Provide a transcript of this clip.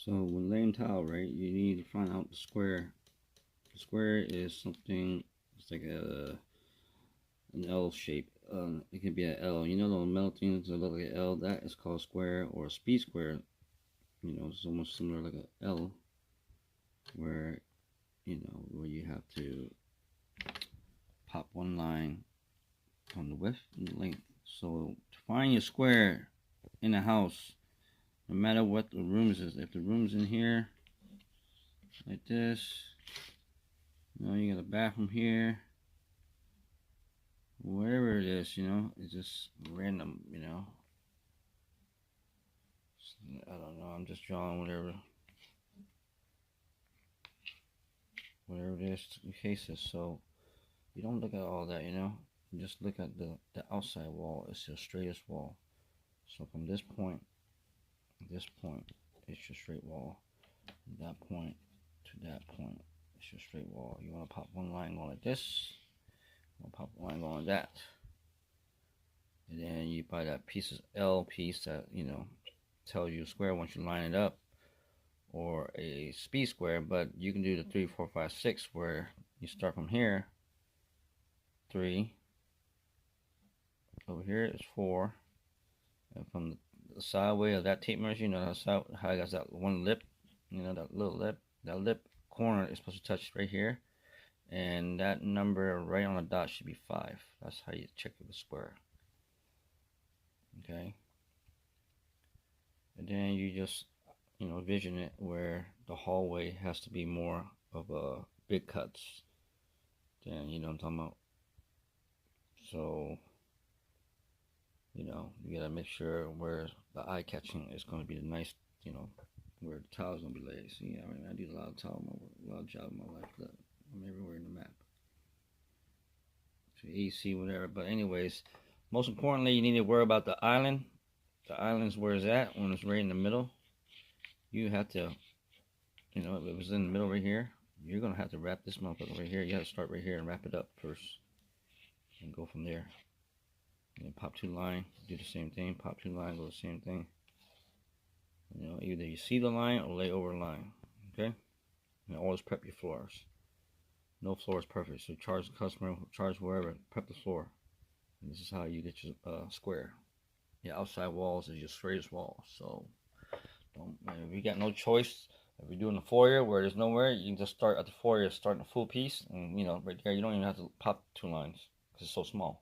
So when laying tile, right, you need to find out the square. The square is something, it's like an L shape. It could be an L. You know those metal things that look like an L? That is called square, or a speed square. You know, it's almost similar like an L, where where you have to pop one line on the width and the length. So to find your square in a house, no matter what the rooms is, if the room's in here like this, you got a bathroom here, wherever it is, it's just random, I don't know, I'm just drawing whatever it is the case is. So you don't look at all that, you just look at the outside wall. It's your straightest wall. So from this point, it's your straight wall. From that point to that point, it's your straight wall. You want to pop one line going like this, pop one line going like that, and then you buy that L piece that tells you a square once you line it up, or a speed square. But you can do the 3, 4, 5, 6, where you start from here, 3, over here is 4, and from the sideway of that tape measure, how it got that one lip, that little lip, that lip corner is supposed to touch right here, and that number right on the dot should be 5. That's how you check the square. Okay, and then you just vision it where the hallway has to be more of a big cuts than what I'm talking about. So you gotta make sure where the eye catching is going to be the nice, where the tile is going to be laid. See, I do a lot of tile, a lot of job in my life. Look, I'm everywhere in the map. So AC, whatever. But anyways, most importantly, you need to worry about the island. The island's where it's at when it's right in the middle. You have to, if it was in the middle right here, you're going to have to wrap this motherfucker right here. You have to start right here and wrap it up first. And go from there. And then pop 2 line, do the same thing. Pop 2 line, go the same thing. Either you see the line or lay over the line. Okay? And always prep your floors. No floor is perfect. So charge the customer, charge whoever, prep the floor. And this is how you get your square. Your outside walls is your straightest wall. So if you got no choice, if you're doing the foyer where there's nowhere, you can just start at the foyer, starting a full piece, and right there you don't even have to pop 2 lines because it's so small.